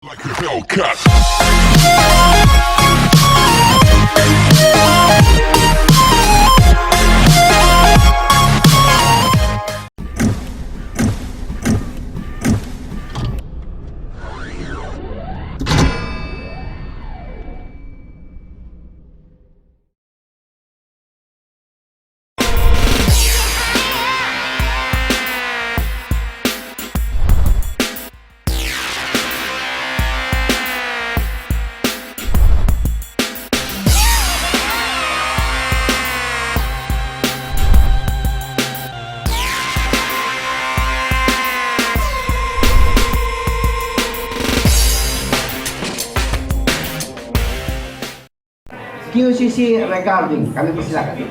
Like a Hellcat. QCC Recording, kami persilakan.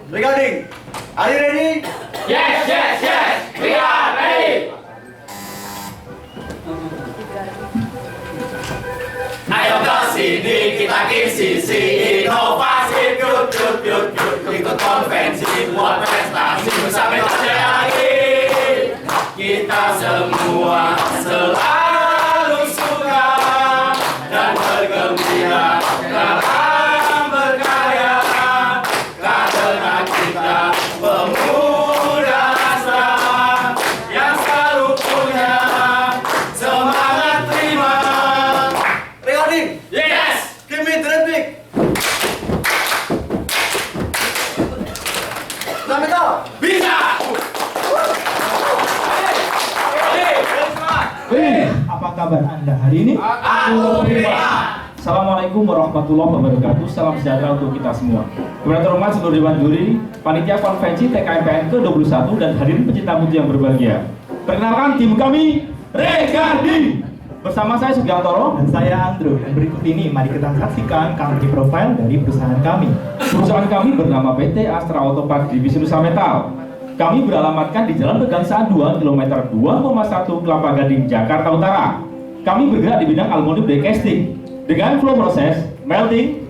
Recording. Are you ready? Yes, yes, yes, we are ready. Ayo ke sini kita kisisi inovasi, yuk yuk yuk yuk ikut konvensi buat prestasi sampai lagi. Kita semua selalu suka dan bergembira dalam berkarya karena kita pemuda asra yang selalu punya semangat terima. Recording. Yes, Give me drum beat. Sampai tahu. bisa. Apa kabar Anda hari ini? Aku prima. Assalamualaikum warahmatullahi wabarakatuh. Salam sejahtera untuk kita semua. Kepada terhormat seluruh Dewan Juri, Panitia Konvensi TKMPN ke-21 dan hadirin pecinta mutu yang berbahagia. Perkenalkan tim kami, Regardi. Bersama saya Sugiantoro. Dan saya Andrew. Dan berikut ini mari kita saksikan company profile dari perusahaan kami. Perusahaan kami bernama PT Astra Auto Parts Divisi Nusa Metal. Kami beralamatkan di Jalan Pegangsaan 2, kilometer 2,1 Kelapa Gading, Jakarta Utara. Kami bergerak di bidang aluminium die casting dengan flow proses melting,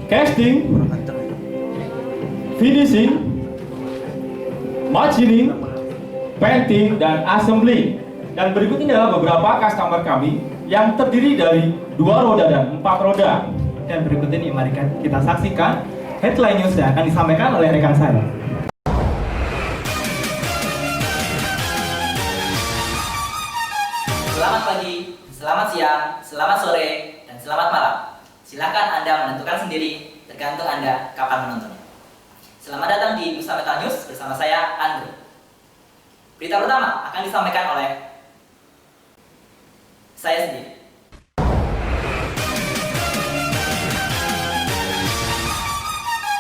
casting, finishing, machining, painting, dan assembly. Dan berikut ini adalah beberapa customer kami yang terdiri dari 2 roda dan 4 roda. Dan berikut ini mari kita saksikan headline news yang akan disampaikan oleh rekan saya. Selamat pagi, selamat siang, selamat sore, dan selamat malam. Silakan Anda menentukan sendiri, tergantung Anda kapan menontonnya. Selamat datang di Nusa Metal News bersama saya, Andrew. Berita pertama akan disampaikan oleh saya sendiri.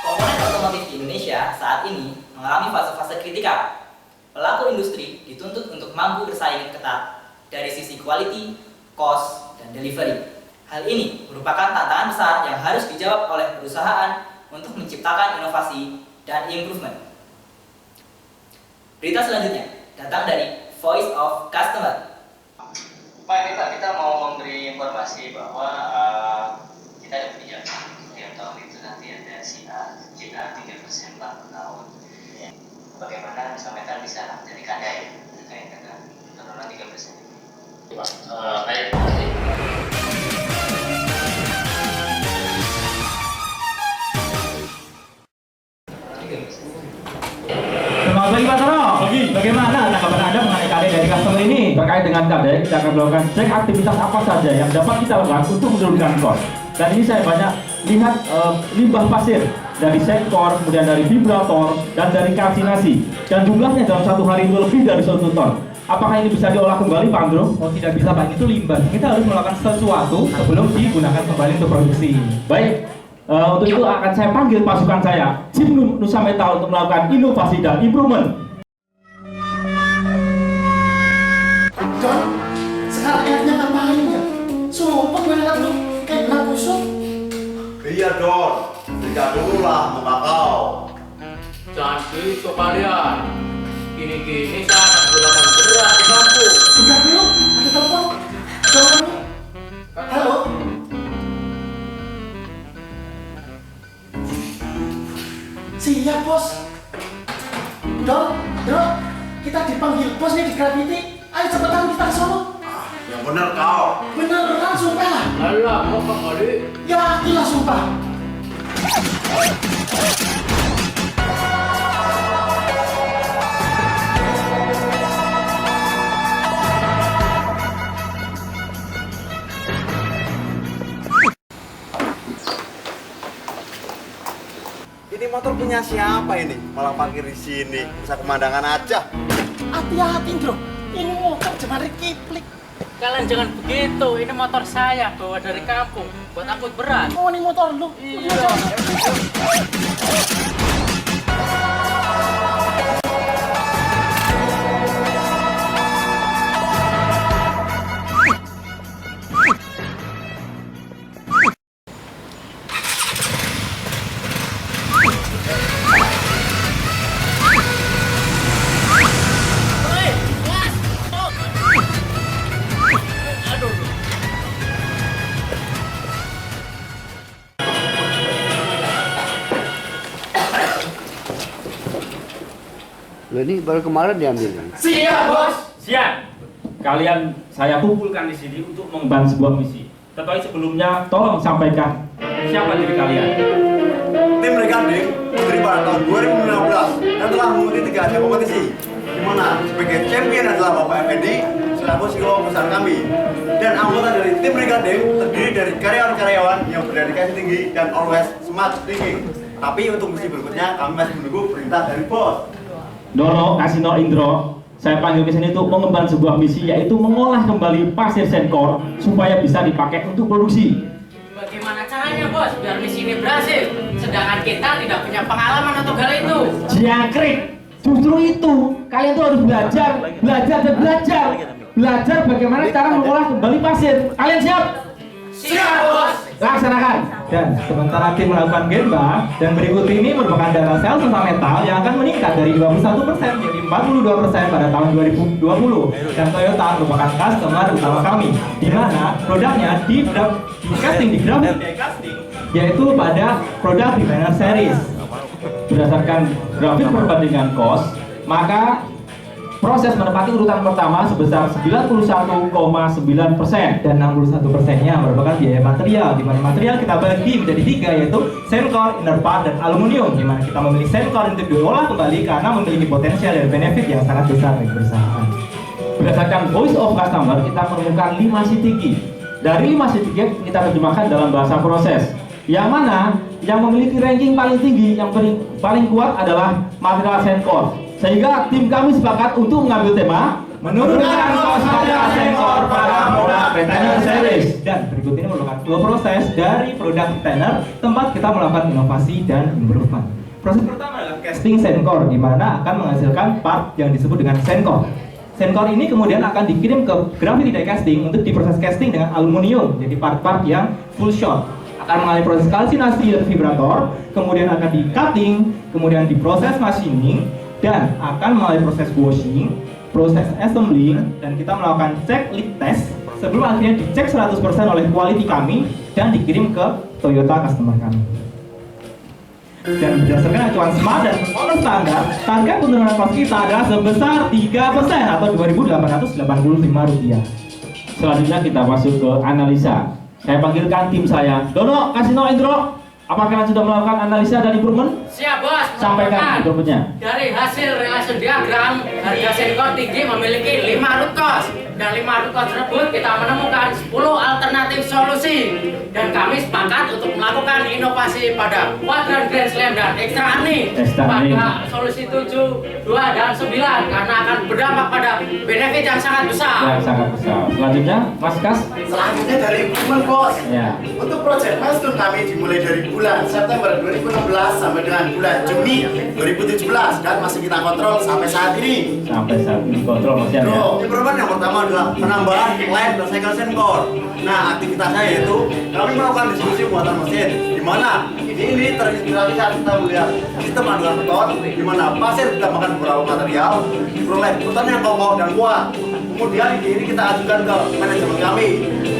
Komponen otomotif di Indonesia saat ini mengalami fase-fase kritikal. Pelaku industri dituntut untuk mampu bersaing ketat dari sisi quality, cost, dan delivery. Hal ini merupakan tantangan besar yang harus dijawab oleh perusahaan untuk menciptakan inovasi dan improvement. Berita selanjutnya datang dari Voice of Customer. Pak, ini Pak, kita mau memberi informasi bahwa kita ada kebijakan yang tahun itu nanti ada CA 3% per tahun. Bagaimana Nusa bisa menjadi kanda ya terkait dengan penurunan 3%? Pak, baik, terima kasih. Selamat pagi Pak Toro. Bagaimana tanggapan Anda mengenai KD dari customer ini? Terkait dengan KD, kita akan melakukan cek aktivitas apa saja yang dapat kita lakukan untuk menurunkan kos. Dan ini saya banyak lihat limbah pasir dari sektor, kemudian dari vibrator, dan dari kalsinasi. Dan jumlahnya dalam satu hari itu lebih dari 1 ton. Apakah ini bisa diolah kembali, Pak Andro? Oh, tidak bisa Pak, itu limbah. Kita harus melakukan sesuatu sebelum digunakan kembali untuk produksi. Baik, untuk itu akan saya panggil pasukan saya, Tim Nusa Metal, untuk melakukan inovasi dan improvement. John, sekarang airnya ngapain ya? Sumpah gue ngeliat lu kayak gelang busuk. Iya Don. Lihat dulu lah muka kau. Jangan gitu kalian. Gini-gini saya akan gunakan beneran di kampung. Bentar dulu, ada telepon. Jangan. Halo. Siap bos. Dok, kita dipanggil bos nih di Gravity. Ayo cepetan kita ke sono. Yang benar kau. Beneran sumpah lah. Alah, mau kembali. Yakinlah sumpah. Ini motor punya siapa ini? Malah parkir di sini. Bisa pemandangan aja. Hati-hati bro. Ini motor jemari kiplik. Kalian jangan begitu. Ini motor saya bawa dari kampung buat angkut berat. Oh ini motor lu. Iya. Loh ini baru kemarin diambil. Siap, Bos. Siap. Kalian saya kumpulkan di sini untuk mengemban sebuah misi. Tetapi sebelumnya tolong sampaikan siapa diri kalian. Tim Regarding dari pada tahun 2015 dan telah mengikuti 3 ajang kompetisi, di mana sebagai champion adalah Bapak Effendi selaku CEO besar kami. Dan anggota dari tim Regarding terdiri dari karyawan-karyawan yang berdedikasi tinggi dan always smart thinking. Tapi untuk misi berikutnya kami masih menunggu perintah dari bos. Dono, Kasino, Indro, saya panggil ke sini untuk mengemban sebuah misi, yaitu mengolah kembali pasir Senkor supaya bisa dipakai untuk produksi. Bagaimana caranya bos biar misi ini berhasil? Sedangkan kita tidak punya pengalaman untuk hal itu. Jangkrik, justru itu kalian tuh harus belajar dan belajar. Belajar bagaimana cara mengolah kembali pasir. Kalian siap? Siap bos. Laksanakan. Dan sementara tim melakukan gemba, dan berikut ini merupakan data sel sisa metal yang akan meningkat dari 21% menjadi 42% pada tahun 2020. Dan Toyota merupakan customer utama kami, di mana produknya di casting di Gravity Casting, yaitu pada produk Defender Series. Berdasarkan grafik perbandingan cost, maka proses menempati urutan pertama sebesar 91,9% dan 61%-nya merupakan biaya material, di mana material kita bagi menjadi 3, yaitu Senkor, inner part, dan aluminium, di mana kita memilih Senkor untuk diolah kembali karena memiliki potensial dan benefit yang sangat besar bagi perusahaan. Berdasarkan voice of customer, kita menemukan 5 CTG. Dari 5 CTG kita terjemahkan dalam bahasa proses, yang mana yang memiliki ranking paling tinggi, yang paling kuat adalah material Senkor. Sehingga tim kami sepakat untuk mengambil tema menurunkan kos material Senkor pada produk Defender Series. Dan berikut ini merupakan flow proses dari produk Defender, tempat kita melakukan inovasi dan improvement. Proses pertama adalah casting Senkor, di mana akan menghasilkan part yang disebut dengan Senkor. Senkor ini kemudian akan dikirim ke Gravity Die Casting untuk diproses casting dengan aluminium, jadi part-part yang full shot. Akan mengalami proses kalsinasi dan vibrator, kemudian akan di-cutting, kemudian diproses machining, dan akan melalui proses washing, proses assembling, dan kita melakukan cek leak test sebelum akhirnya dicek 100% oleh quality kami dan dikirim ke Toyota customer kami. Dan berdasarkan acuan SMART dan performance standar, target penurunan kos kita adalah sebesar 3% atau Rp2.885. Selanjutnya kita masuk ke analisa. Saya panggilkan tim saya. Dono, Kasino, Indro, apakah kalian sudah melakukan analisa dan improvement? Siap bos. Sampaikan improvementnya. Dari hasil relation diagram, harga Senkor tinggi memiliki 5 root cause. Dan 5 root cause tersebut kita menemukan 10 alternatif solusi. Dan kami sepakat untuk melakukan inovasi pada kuadran Grand Slam dan Extra Earning pada solusi 7, 2, dan 9 karena akan berdampak pada benefit yang sangat besar. Yang sangat besar. Selanjutnya, Mas Kas. Selanjutnya dari improvement bos. Ya. Untuk project milestone kami dimulai dari bulan September 2016 sampai dengan bulan Juni 2017 dan masih kita kontrol sampai saat ini. Sampai saat ini kontrol masih ada. Improvement yang pertama adalah penambahan line dan cycle senkor. Nah, aktivitas saya yaitu kami melakukan diskusi buatan mesin, di mana ini terinspirasi saat kita melihat sistem anduran beton, di mana pasir ditambahkan beberapa material, peroleh beton yang kokoh dan kuat. Kemudian ini kita ajukan ke manajemen kami,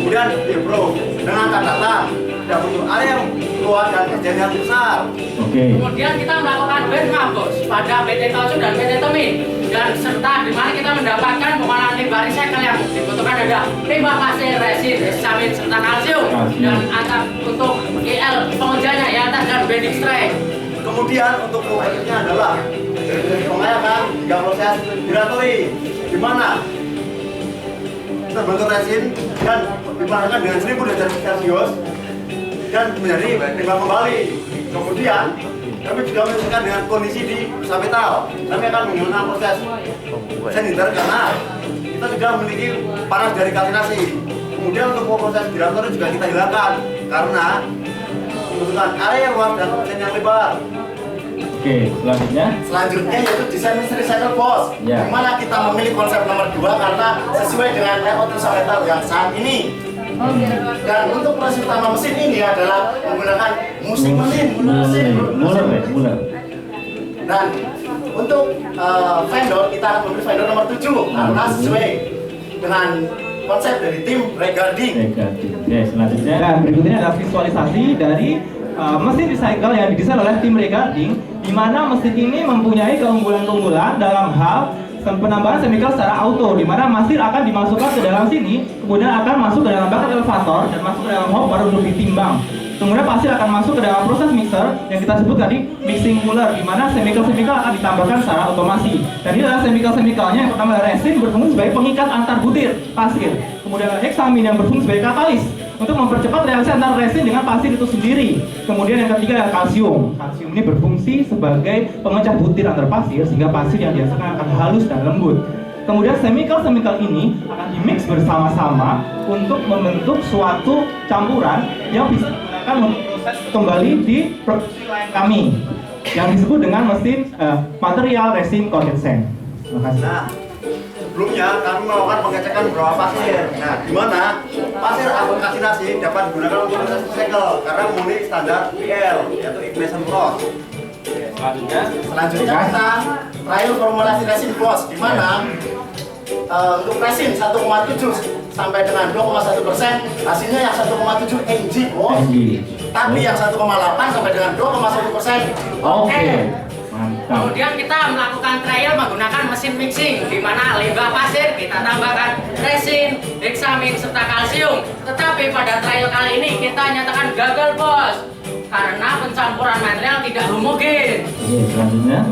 kemudian di-approve dengan catatan tidak butuh area yang luas dan kerjaan yang besar. Kemudian kita melakukan benchmark bos pada PT Kalsu dan PT Temi, dan serta di mana kita mendapatkan pengolahan limbah recycle yang dibutuhkan ada limbah pasir, resin, samin serta kalsium, dan atap untuk GL pengerjanya ya atas dan bending strength. Kemudian untuk prosesnya adalah dari pengayakan hingga proses gyratory, di mana terbentuk resin dan dipanaskan dengan 1000 derajat Celcius dan menjadi limbah kembali. Kemudian kami juga menyesuaikan dengan kondisi di Sametal. Kami akan menggunakan proses saniter karena kita juga memiliki panas dari kalsinasi. Kemudian untuk proses gyratory juga kita hilangkan karena membutuhkan area yang luas dan mesin yang lebar. Selanjutnya yaitu desain mesin recycle bos, di mana kita memilih konsep nomor 2 karena sesuai dengan layout Sametal yang saat ini. Dan untuk proses utama mesin ini adalah menggunakan musik mesin, Muller. dan untuk vendor kita akan memilih vendor nomor 7 karena sesuai dengan konsep dari tim regarding. Selanjutnya. Dan berikutnya adalah visualisasi dari mesin recycle yang didesain oleh tim regarding, di mana mesin ini mempunyai keunggulan-keunggulan dalam hal penambahan chemical secara auto, di mana masir akan dimasukkan ke dalam sini, kemudian akan masuk ke dalam bucket elevator dan masuk ke dalam hopper untuk ditimbang. Kemudian pasir akan masuk ke dalam proses mixer yang kita sebut tadi mixing Muller, di mana chemical akan ditambahkan secara otomasi. Dan ini adalah chemical-nya yang pertama adalah resin berfungsi sebagai pengikat antar butir pasir. Kemudian ada heksamin yang berfungsi sebagai katalis untuk mempercepat reaksi antara resin dengan pasir itu sendiri. Kemudian yang ketiga adalah kalsium. Kalsium ini berfungsi sebagai pemecah butir antar pasir sehingga pasir yang dihasilkan akan halus dan lembut. Kemudian chemical ini akan dimix bersama-sama untuk membentuk suatu campuran yang bisa digunakan untuk proses kembali di produksi lain kami yang disebut dengan mesin material resin coated sand. Terima kasih. Nah, sebelumnya kami melakukan pengecekan beberapa pasir. Nah, di mana pasir abon kalsinasi dapat digunakan untuk proses recycle karena memenuhi standar PL yaitu ignition frost. Selanjutnya kita trial formulasi resin bos, di mana untuk resin 1,7 sampai dengan 2,1%, hasilnya yang 1,7 mg bos. Tapi yang 1,8 sampai dengan 2,1%. Oke. Kemudian kita melakukan trial menggunakan mesin mixing, di mana limbah pasir kita tambahkan resin, heksamin serta kalsium. Tetapi pada trial kali ini kita nyatakan gagal bos, karena pencampuran material tidak homogen.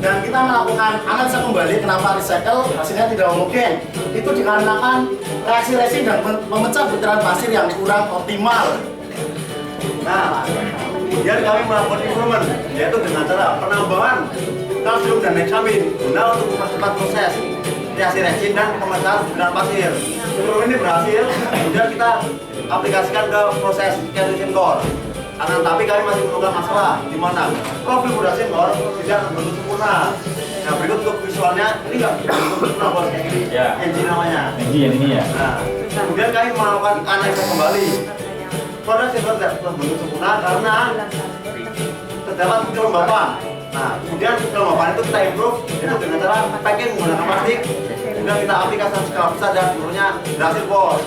Dan kita melakukan analisa kembali kenapa recycle hasilnya tidak homogen. Itu dikarenakan reaksi resin dan memecah butiran pasir yang kurang optimal. Nah, kemudian kami melakukan improvement yaitu dengan cara penambahan kalsium dan heksamin guna untuk mempercepat proses reaksi resin dan pemecahan butiran pasir. Improvement ini berhasil, kemudian kita aplikasikan ke proses resin core. Tapi kami masih menemukan masalah di mana profil resin core tidak terbentuk sempurna. Nah, berikut untuk visualnya, ini nggak bentuk sempurna bos, kayak gini, engine namanya. Yang ini ya. Nah, kemudian kami melakukan analisa kembali. Proses itu tidak terbentuk sempurna karena terdapat kelembapan. Nah, kemudian kelembapan itu kita improve itu dengan cara packing menggunakan plastik. Kemudian kita aplikasikan skala besar dan seluruhnya berhasil bos.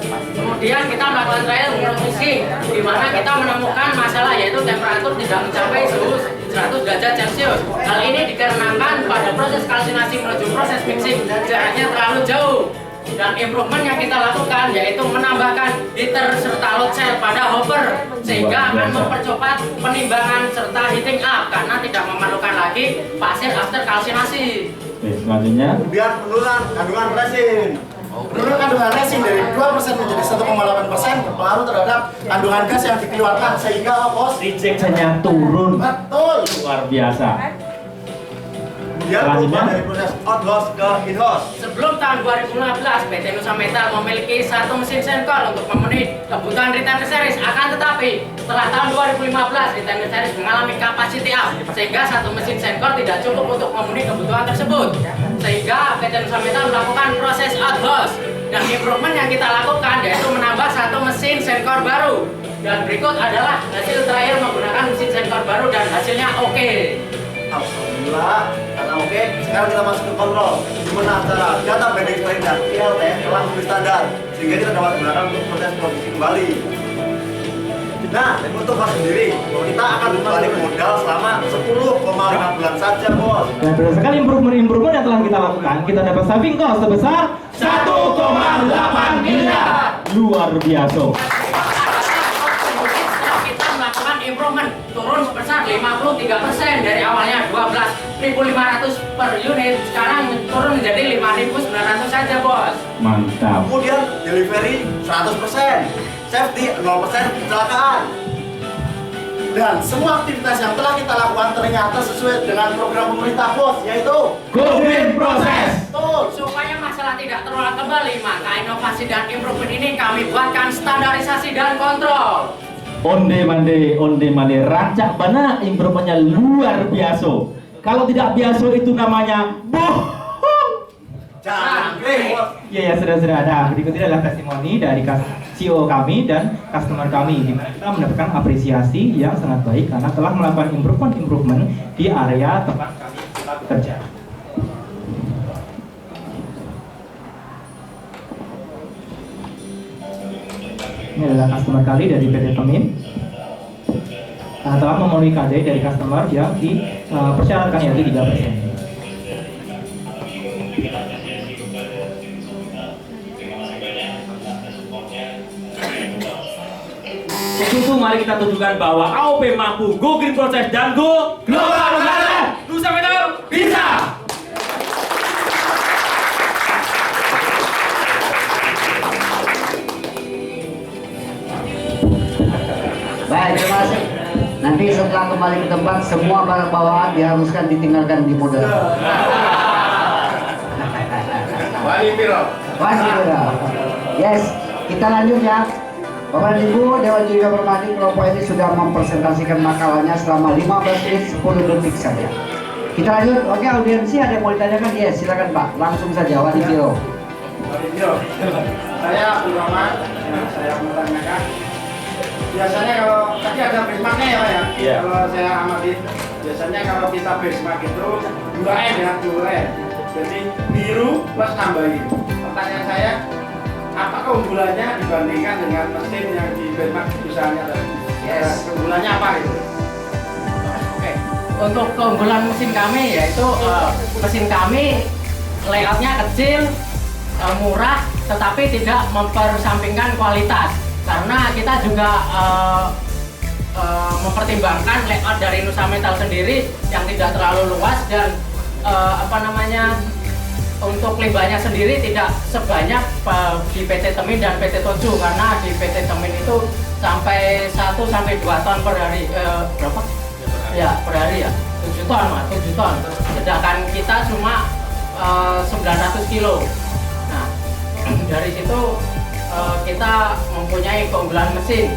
Kemudian kita melakukan trial mixing, di mana kita menemukan masalah yaitu temperatur tidak mencapai suhu 100 derajat Celcius. Hal ini dikarenakan pada proses kalsinasi menuju proses mixing jaraknya terlalu jauh. Dan improvement yang kita lakukan yaitu menambahkan heater serta load cell pada hopper sehingga akan mempercepat penimbangan serta heating up karena tidak memerlukan lagi pasir after kalsinasi. Selanjutnya. Kemudian penurunan kandungan resin. Penurunan kandungan resin dari 2% menjadi 1,8% berpengaruh terhadap kandungan gas yang dikeluarkan sehingga bos Rejectnya turun. betul. Luar biasa. Dia berubah dari proses outhouse ke inhouse. Sebelum tahun 2015, PT Nusa Metal memiliki satu mesin senkor untuk memenuhi kebutuhan retail series. Akan tetapi, Setelah tahun 2015, Retainer Series mengalami capacity up, sehingga satu mesin Senkor tidak cukup untuk memenuhi kebutuhan tersebut. Sehingga PT Nusa Metal melakukan proses outhouse dan improvement yang kita lakukan yaitu menambah satu mesin Senkor baru. Dan berikut adalah hasil terakhir menggunakan mesin Senkor baru dan hasilnya oke. Alhamdulillah, karena oke, sekarang kita masuk ke kontrol. Gimana cara data bending strength dan ILT telah memenuhi standar, sehingga kita dapat menggunakan untuk proses produksi kembali. Nah, untuk Mas sendiri, kita akan balik modal selama 10,5 bulan saja, Bos. Dan berdasarkan improvement yang telah kita lakukan, kita dapat saving cost sebesar 1,8 miliar. Luar biasa. Kita melakukan improvement turun sebesar 53% dari awalnya 12.500 per unit, sekarang turun menjadi 5.900 saja, Bos. Mantap. Kemudian delivery 100%. Safety 0% kecelakaan. Dan semua aktivitas yang telah kita lakukan ternyata sesuai dengan program pemerintah, Bos, yaitu Go Green Process. betul. Supaya masalah tidak terulang kembali, maka inovasi dan improvement ini kami buatkan standarisasi dan kontrol. Onde mande, rancak bana improvementnya luar biasa. Kalau tidak biasa itu namanya bohong. Jangan Bos. Ya, sudah ada. Berikut ini adalah testimoni dari CEO kami dan customer kami, di mana kita mendapatkan apresiasi yang sangat baik karena telah melakukan improvement di area tempat kami bekerja. Ini adalah customer kali dari PT Temin. Telah memenuhi KD dari customer yang dipersyaratkan yaitu 3%. Itu mari kita tunjukkan bahwa AOP mampu go green process dan go global. Nusa Metal bisa. Baik, terima kasih. Nanti setelah kembali ke tempat, semua barang bawaan diharuskan ditinggalkan di modal. Balik Piro. Masih ada. Yes, kita lanjut ya. Bapak dan Ibu, Dewan Juri Hormati, kelompok ini sudah mempresentasikan makalahnya selama 15 menit 10 detik saja. Kita lanjut. Oke, audiensi ada yang mau ditanyakan? Yes, silakan Pak. Langsung saja, Wadi Piro. Saya Abdul Rahman, saya mau tanyakan. Biasanya kalau tadi ada benchmarknya ya, Pak ya? Iya. Kalau saya amati, biasanya kalau kita benchmark itu 2M ya, 2M. Jadi biru plus tambahin. Pertanyaan saya, apa keunggulannya dibandingkan dengan mesin yang di benchmark misalnya tadi? Yes. Keunggulannya apa gitu? Oke, untuk keunggulan mesin kami yaitu mesin kami layoutnya kecil, murah, tetapi tidak mempersampingkan kualitas. Karena kita juga mempertimbangkan layout dari Nusa Metal sendiri yang tidak terlalu luas dan untuk limbahnya sendiri tidak sebanyak di PT Temin dan PT Toju, karena di PT Temin itu sampai 1-2 ton per hari. Berapa? Ya, per hari ya. 7 ton, Mas, 7 ton. Sedangkan kita cuma 900 kilo. Nah, dari situ kita mempunyai keunggulan mesin.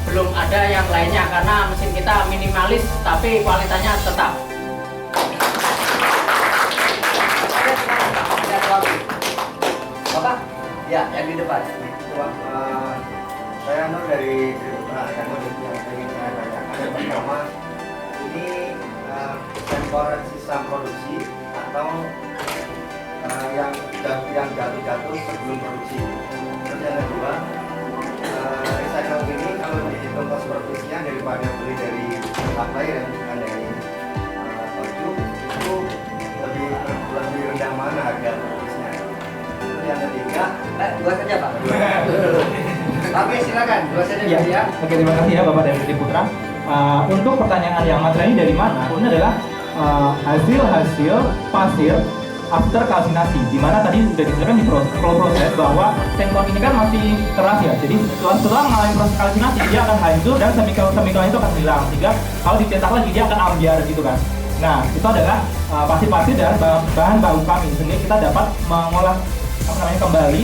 Belum ada yang lainnya karena mesin kita minimalis tapi kualitasnya tetap. Bapak? Ya, yang di depan. Saya Nur dari Penerangan Kondisi yang ingin saya tanyakan. Yang pertama, ini sensor sistem produksi atau yang jatuh-jatuh sebelum produksi. Terus yang kedua, recycle ini kalau dihitung kos produksinya daripada beli dari supplier yang bukan dari Toju, itu lebih rendah mana harga produksinya. Terus yang ketiga, Dua saja Pak. Oke, silakan. Dua saja ya. Oke, terima kasih ya Bapak dan Ibu Putra. Untuk pertanyaan yang materialnya dari mana? Ini adalah hasil pasir after kalsinasi, di mana tadi sudah dijelaskan di flow proses bahwa Senkor ini kan masih keras ya. Jadi setelah mengalami proses kalsinasi dia akan hancur dan semikal itu akan hilang, sehingga kalau dicetak lagi dia akan ambiar gitu kan. Nah, itu adalah pasir-pasir dan bahan baku kami, sehingga kita dapat mengolah kembali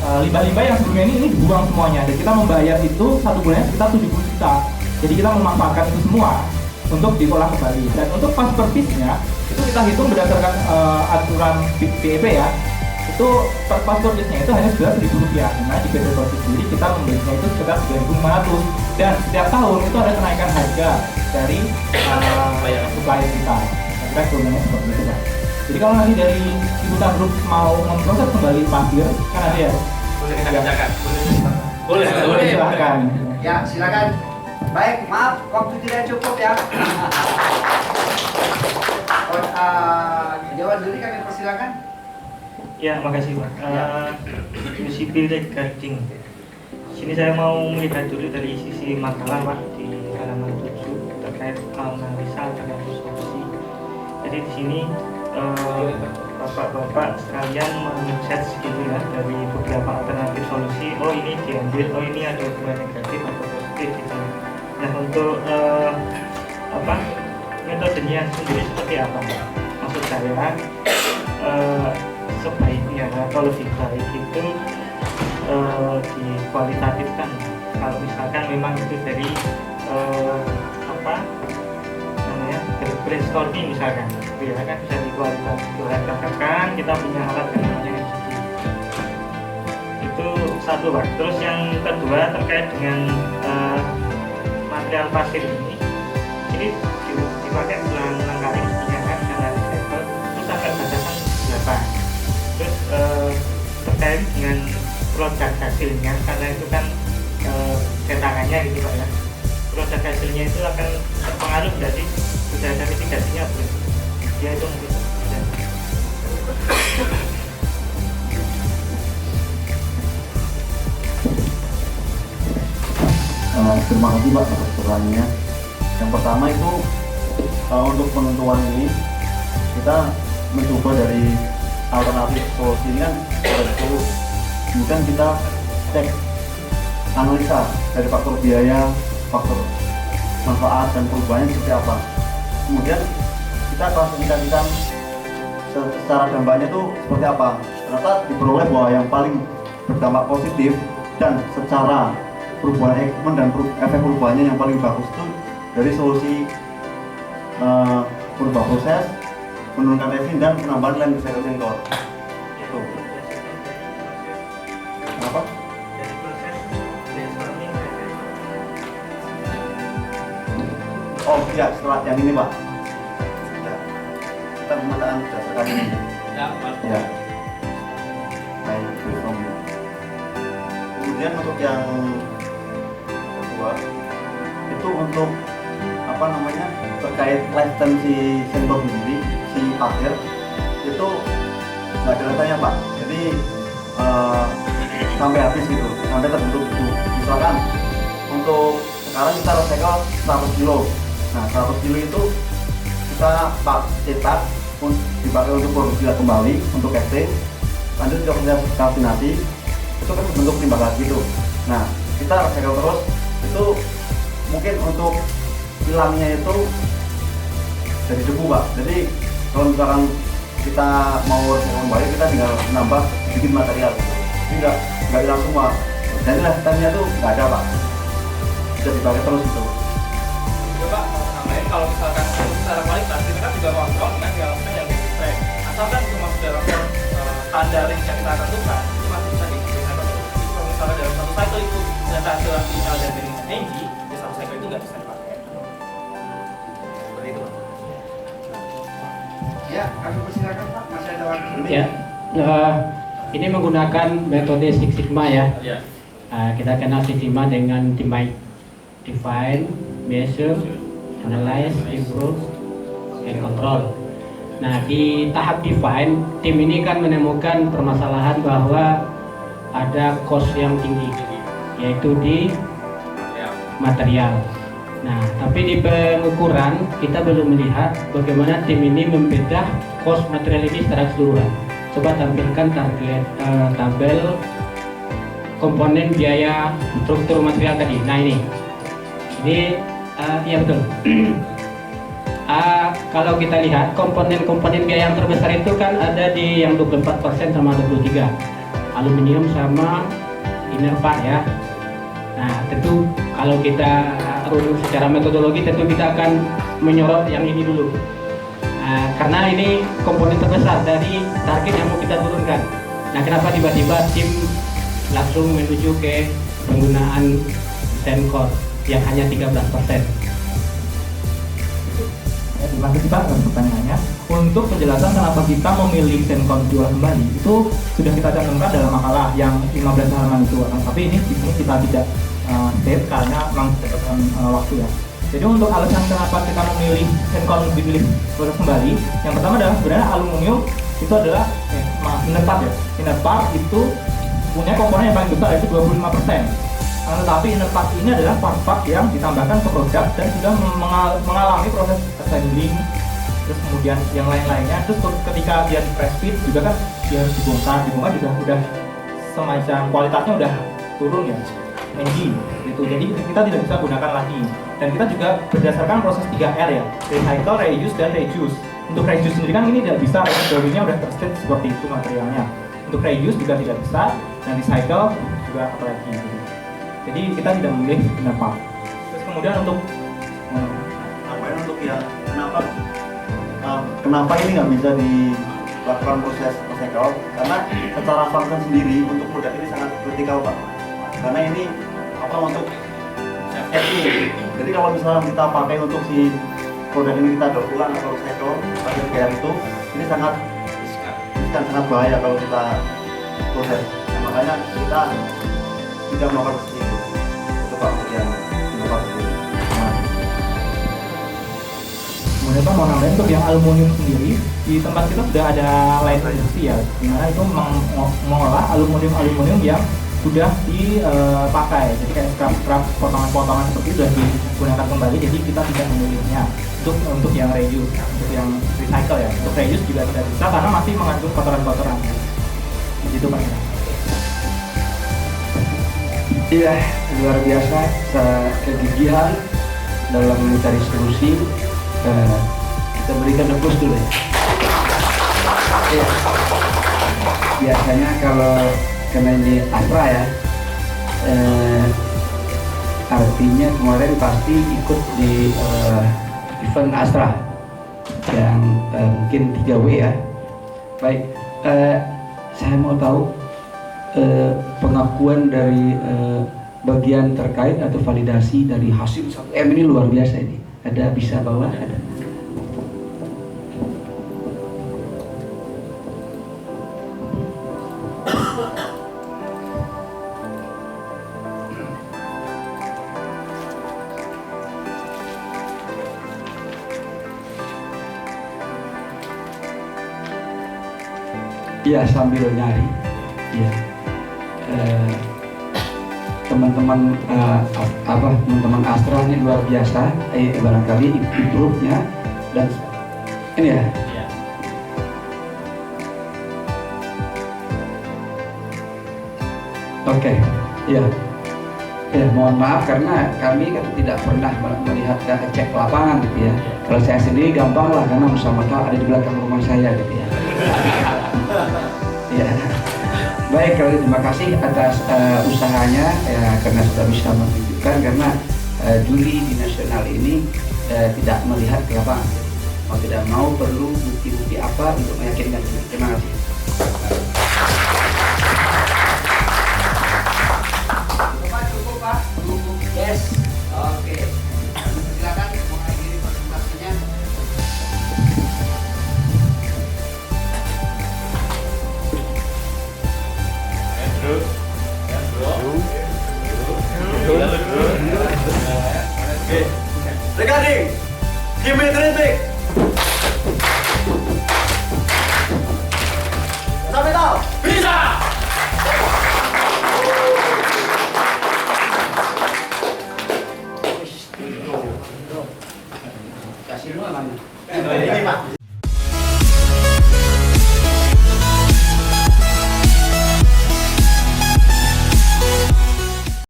limbah-limbah yang sebelumnya ini dibuang semuanya, dan kita membayar itu 1 bulannya sekitar 70 juta. Jadi kita memanfaatkan itu semua untuk diolah kembali. Dan untuk pas per piece-nya itu kita hitung berdasarkan aturan PEP ya. Itu per pas per piece-nya itu hanya sekitar Rp1.000. Nah di PT Sosis sendiri kita membelinya itu sekitar 3.500. Dan setiap tahun itu ada kenaikan harga dari supplier kita. Kira sebenarnya seperti itu Pak. Jadi kalau nanti dari Ciputa Group mau memproses kembali pasir, kan ada ya? Boleh kita kerjakan. Boleh. Silakan. Ya, silakan. Baik, maaf waktu tidak cukup ya. Dewan Juri kami persilakan. Ya, makasih Pak. Sipil regarding. Sini saya mau melihat dulu dari sisi makalah Pak di halaman 7 terkait analisa alternatif solusi. Jadi di sini bapak-bapak sekalian men-set gitu ya dari beberapa alternatif solusi. Oh ini diambil, oh ini ada hubungan negatif atau positif gitu. Nah untuk metodenya sendiri seperti apa Pak? Maksud saya sebaiknya atau lebih baik itu dikualitatifkan. Kalau misalkan memang itu dari brainstorming misalkan, ya kan bisa dikualitatifkan. Kita punya alat yang namanya MCD. Itu satu Pak. Terus yang kedua terkait dengan material pasir ini dipakai ulang kali mestinya kan karena recycle. Terus sampai batasan 8. Terus terkait dengan produk hasilnya karena itu kan cetakannya gitu Pak ya. Produk hasilnya itu akan terpengaruh dari sudah ada mitigasinya belum? Ya itu mungkin. Terima kasih Pak atas pertanyaannya. Yang pertama itu untuk penentuan ini kita mencoba dari alternatif solusi ini kan itu kemudian kita cek analisa dari faktor biaya, faktor manfaat dan perubahannya seperti apa. Kemudian kita klasifikasikan secara dampaknya itu seperti apa. Ternyata diperoleh bahwa yang paling berdampak positif dan secara perubahan ekosistem dan efek perubahannya yang paling bagus itu dari solusi merubah proses, menurunkan resin dan penambahan land recycling core. Itu. Kenapa? Oh iya, setelah yang ini Pak. Kita pemetaan berdasarkan ini. Ya. Baik, kemudian untuk yang kedua itu untuk terkait lifetime si sensor sendiri, si pasir itu nggak ada rasanya Pak. Jadi sampai habis gitu, sampai terbentuk itu. Misalkan untuk sekarang kita recycle 100 kilo. Nah 100 kilo itu kita cetak dipakai untuk produksi kembali untuk casting, lanjut ke proses kalsinasi, itu kan bentuk limbah lagi gitu. Nah kita recycle terus, itu mungkin untuk hilangnya itu dari debu Pak. Jadi kalau misalkan kita mau recycle kembali, kita tinggal menambah sedikit material gitu. Jadi nggak hilang semua. Dan lifetime-nya tuh nggak ada Pak, bisa dipakai terus itu. Coba nambahin kalau misalkan secara kualitas kita kan juga kontrol dengan dialognya yang spray. Asalkan cuma dalam standar yang kita tentukan itu masih bisa direcycle. Jadi kalau misalnya dalam satu cycle itu ternyata hasil final dari NG, di satu cycle itu nggak bisa dipakai. Seperti itu Pak. Ya, kami persilakan Pak, masih ada waktu. Ya, ini menggunakan metode Six Sigma ya. Kita kenal Six Sigma dengan define, measure, analyze, improve, and control. Nah, di tahap define, tim ini kan menemukan permasalahan bahwa ada cost yang tinggi, yaitu di material. Nah, tapi di pengukuran kita belum melihat bagaimana tim ini membedah cost material ini secara keseluruhan. Coba tampilkan tabel komponen biaya struktur material tadi. Nah ini iya betul. Kalau kita lihat komponen biaya yang terbesar itu kan ada di yang 24% sama 23, aluminium sama inner part ya. Nah tentu kalau kita secara metodologi tentu kita akan menyorot yang ini dulu. Karena ini komponen terbesar dari target yang mau kita turunkan. Nah, kenapa tiba-tiba tim langsung menuju ke penggunaan Sencor yang hanya 13%? Terima kasih Pak atas pertanyaannya. Untuk penjelasan kenapa kita memilih Sencor jual kembali itu sudah kita cantumkan dalam makalah yang 15 halaman itu. Tapi ini di sini kita tidak state karena memang berdasarkan waktu ya. Jadi untuk alasan kenapa kita memilih Sencor dipilih proses kembali, yang pertama adalah sebenarnya aluminium itu adalah inner part ya. Inner part itu punya komponen yang paling besar yaitu 25%. Tetapi inner part ini adalah part-part yang ditambahkan ke produk dan sudah mengalami proses assembling, terus kemudian yang lain-lainnya. Terus ketika dia di press fit juga kan dia harus dibongkar juga udah semacam kualitasnya udah turun ya, engine gitu. Jadi kita tidak bisa gunakan lagi. Dan kita juga berdasarkan proses 3R ya, recycle, reuse, dan reduce. Untuk reduce sendiri kan ini tidak bisa, reuse udah terstate seperti itu materialnya. Untuk reuse juga tidak bisa, dan recycle juga apalagi gitu. Jadi kita tidak memilih kenapa. Terus kemudian untuk kenapa ini nggak bisa dilakukan proses recycle? Karena secara function sendiri untuk produk ini sangat kritikal Pak. Karena ini untuk safety. Jadi kalau misalnya kita pakai untuk si produk ini kita daur ulang atau recycle pakai kayak itu, ini sangat bahaya kalau kita proses. Nah, makanya kita tidak melakukan seperti itu. Itu Pak yang melakukan itu. Kemudian Pak mau nambahin untuk yang aluminium sendiri di tempat kita sudah ada line industri ya, dimana itu mengolah aluminium yang sudah dipakai, jadi kayak scrap potongan-potongan seperti itu sudah digunakan kembali, jadi kita tidak memilihnya untuk yang reuse, untuk yang recycle ya. Untuk reuse juga tidak bisa karena masih mengandung kotoran-kotoran. Gitu Pak. Iya, luar biasa kegigihan dalam mencari solusi. Kita berikan tepuk dulu ya. Iya. Biasanya kalau kena ini Astra ya, artinya kemarin pasti ikut di event Astra yang mungkin 3W ya. Baik, saya mau tahu pengakuan dari bagian terkait atau validasi dari hasil 1M ini luar biasa ini. Ada bisa bawa? Ada. Iya, sambil nyari. Iya. Teman-teman teman-teman Astra ini luar biasa. Barangkali improve-nya dan ini ya. Oke, iya. Ya, mohon maaf karena kami kan tidak pernah melihat cek lapangan gitu ya. Kalau saya sendiri gampang lah karena Musamata ada di belakang rumah saya gitu ya. Ya. Baik, kalau terima kasih atas usahanya ya, karena sudah bisa menunjukkan karena juri di nasional ini tidak melihat ke lapangan. Mau tidak mau perlu bukti-bukti apa untuk meyakinkan diri. Terima kasih. Cukup Pak. Yes. Oke. Silakan mengakhiri presentasinya. Regarding, give me 3 pick. Sampai tahu? Bisa. Kasih dulu mana? Ini Pak.